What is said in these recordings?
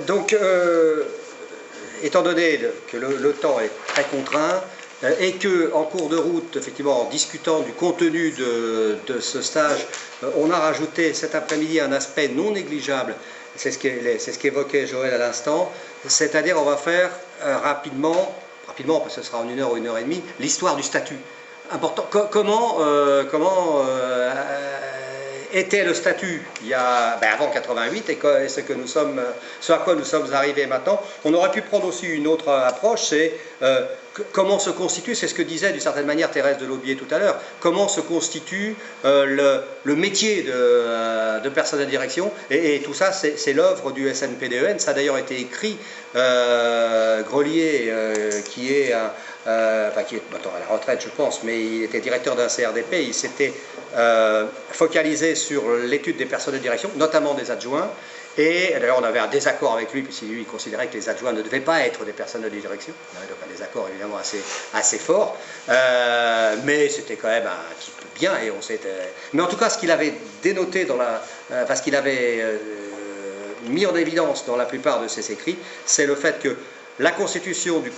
Donc, étant donné que le temps est très contraint, et que en cours de route, effectivement, en discutant du contenu de ce stage, on a rajouté cet après-midi un aspect non négligeable, c'est ce qu'évoquait Joël à l'instant, c'est-à-dire on va faire rapidement, parce que ce sera en 1 heure ou 1 heure et demie, l'histoire du statut. Important. Comment était le statut il y a, avant 88 et ce à quoi nous sommes arrivés maintenant. On aurait pu prendre aussi une autre approche, c'est comment se constitue, c'est ce que disait d'une certaine manière Thérèse de Laubier tout à l'heure, comment se constitue le métier de personnel de direction, et tout ça c'est l'œuvre du SNPDEN. Ça a d'ailleurs été écrit, Grelier, qui est maintenant à la retraite je pense, mais il était directeur d'un CRDP, il s'était focalisé sur l'étude des personnels de direction, notamment des adjoints, et d'ailleurs on avait un désaccord avec lui, puisqu'il lui considérait que les adjoints ne devaient pas être des personnels de direction. On avait donc un désaccord évidemment assez fort, mais c'était quand même un type bien, et mais en tout cas ce qu'il avait dénoté ce qu'il avait mis en évidence dans la plupart de ses écrits, c'est le fait que la constitution du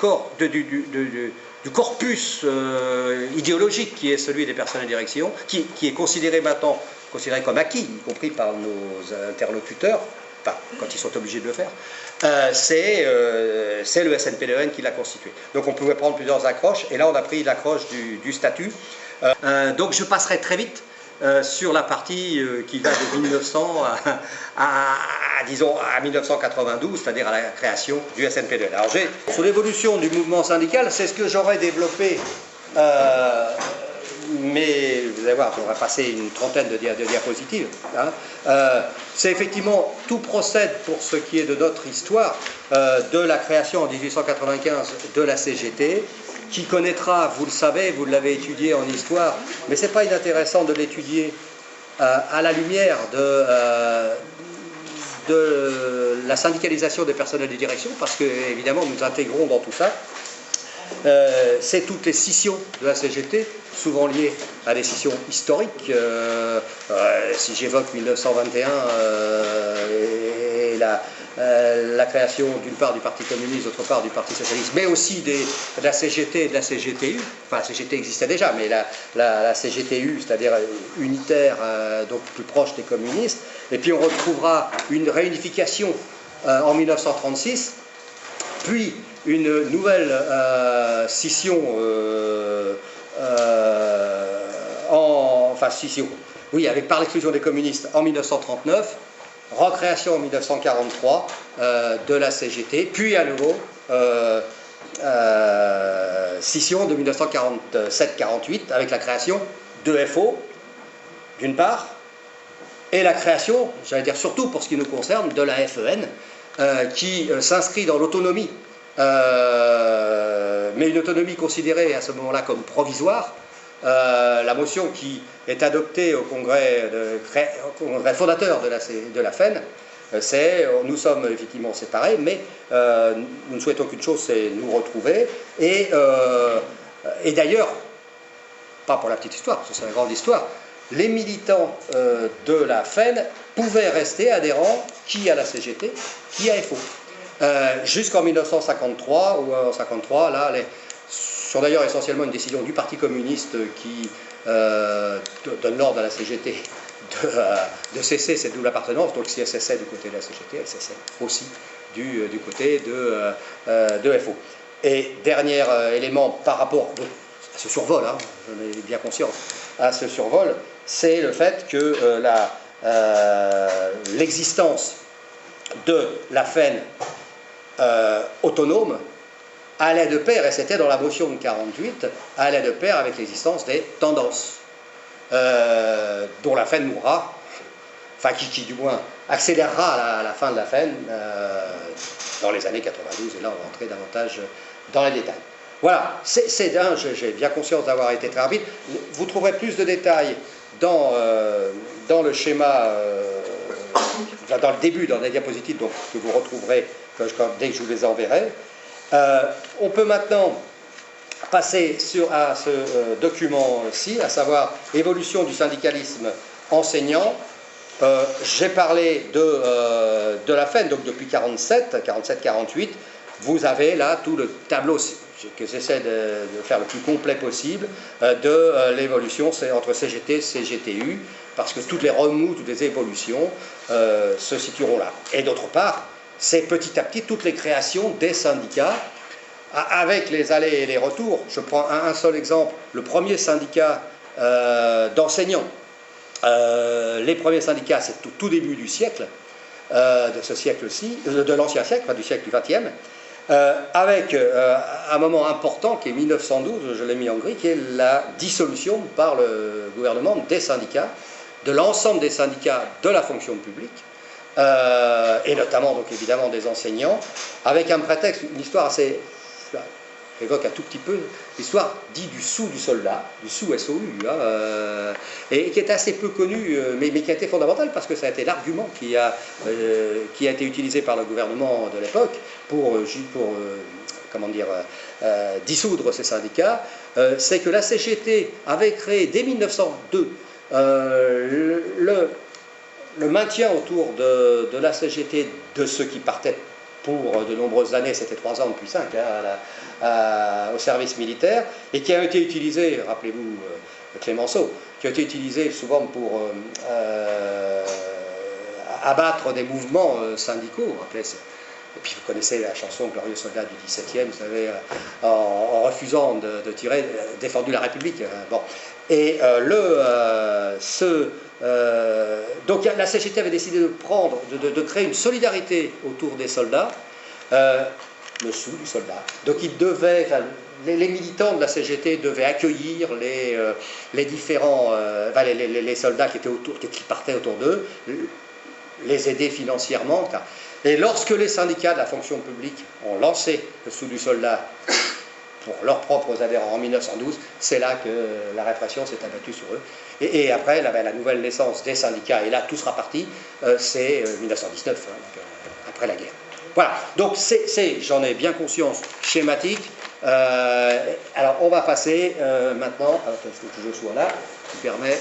corpus idéologique qui est celui des personnels de direction, qui est considéré maintenant comme acquis, y compris par nos interlocuteurs, quand ils sont obligés de le faire, c'est le SNPDEN qui l'a constitué. Donc on pouvait prendre plusieurs accroches, et là on a pris l'accroche du statut. Donc je passerai très vite sur la partie qui va de 1900 disons à 1992, c'est-à-dire à la création du SNPDEN. Alors sur l'évolution du mouvement syndical, c'est ce que j'aurais développé, mais vous allez voir, j'aurais passé une trentaine de diapositives. C'est effectivement, tout procède pour ce qui est de notre histoire, de la création en 1895 de la CGT, qui connaîtra, vous le savez, vous l'avez étudié en histoire, mais ce n'est pas inintéressant de l'étudier à la lumière de la syndicalisation des personnels de direction, parce que évidemment nous intégrons dans tout ça, c'est toutes les scissions de la CGT, souvent liées à des scissions historiques. Si j'évoque 1921 et la création d'une part du Parti communiste, d'autre part du Parti socialiste, mais aussi de la CGT et de la CGTU. Enfin, la CGT existait déjà, mais la CGTU, c'est-à-dire unitaire, donc plus proche des communistes. Et puis on retrouvera une réunification en 1936, puis une nouvelle scission, scission, oui, par l'exclusion des communistes en 1939, recréation en 1943 de la CGT, puis à nouveau scission de 1947-48 avec la création de FO, d'une part, et la création, j'allais dire surtout pour ce qui nous concerne, de la FEN, qui s'inscrit dans l'autonomie, mais une autonomie considérée à ce moment-là comme provisoire. La motion qui est adoptée au congrès fondateur de la FEN, c'est nous sommes effectivement séparés, mais nous ne souhaitons qu'une chose, c'est nous retrouver. Et d'ailleurs, pas pour la petite histoire, c'est une grande histoire, les militants de la FEN pouvaient rester adhérents qui à la CGT, qui à FO. Jusqu'en 1953, ou en 1953, là, sur d'ailleurs essentiellement une décision du Parti communiste qui donne l'ordre à la CGT de cesser cette double appartenance. Donc si elle cessait du côté de la CGT, elle cessait aussi du côté de FO. Et dernier élément par rapport à ce survol, j'en ai bien conscience, à ce survol, c'est le fait que l'existence de la FEN autonome allait de pair, et c'était dans la motion de 48, allait de pair avec l'existence des tendances, dont la FEN mourra, enfin qui du moins accélérera la fin de la FEN dans les années 92, et là on va entrer davantage dans les détails. Voilà, j'ai bien conscience d'avoir été très rapide. Vous trouverez plus de détails dans le schéma, dans le début, dans les diapositives, donc, que vous retrouverez dès que je vous les enverrai. On peut maintenant passer à ce document-ci, à savoir évolution du syndicalisme enseignant. J'ai parlé de la FEN, donc depuis 47-48, vous avez là tout le tableau que j'essaie de faire le plus complet possible de l'évolution entre CGT et CGTU, parce que toutes les remous, toutes les évolutions se situeront là. Et d'autre part, c'est petit à petit toutes les créations des syndicats, avec les allers et les retours. Je prends un seul exemple, le premier syndicat d'enseignants. Les premiers syndicats, c'est tout début du siècle, de ce siècle-ci, de l'ancien siècle, pas du siècle du XXe, avec un moment important qui est 1912, je l'ai mis en gris, qui est la dissolution par le gouvernement des syndicats, de l'ensemble des syndicats de la fonction publique, et notamment donc évidemment des enseignants, avec un prétexte, une histoire assez... évoque un tout petit peu l'histoire dite du sou du soldat, du sou SOU, hein, et qui est assez peu connu, mais qui a été fondamental parce que ça a été l'argument qui a été utilisé par le gouvernement de l'époque pour comment dire, dissoudre ces syndicats. C'est que la CGT avait créé dès 1902 le maintien autour de la CGT de ceux qui partaient pour de nombreuses années, c'était 3 ans depuis 5, hein, au service militaire, et qui a été utilisé, rappelez-vous Clémenceau, qui a été utilisé souvent pour abattre des mouvements syndicaux. Et puis vous connaissez la chanson Glorieux soldat du XVIIe, vous savez, en refusant de tirer, défendu la République. Bon. Et donc la CGT avait décidé de créer une solidarité autour des soldats, le sou du soldat. Donc les militants de la CGT devaient accueillir les différents, les soldats qui partaient autour d'eux, les aider financièrement. Et lorsque les syndicats de la fonction publique ont lancé le sou du soldat pour leurs propres adhérents en 1912, c'est là que la répression s'est abattue sur eux. Et après, la nouvelle naissance des syndicats, et là tout sera parti, c'est 1919, hein, donc, après la guerre. Voilà, donc j'en ai bien conscience, schématique. Alors on va passer maintenant, il faut que je sois là, qui permet...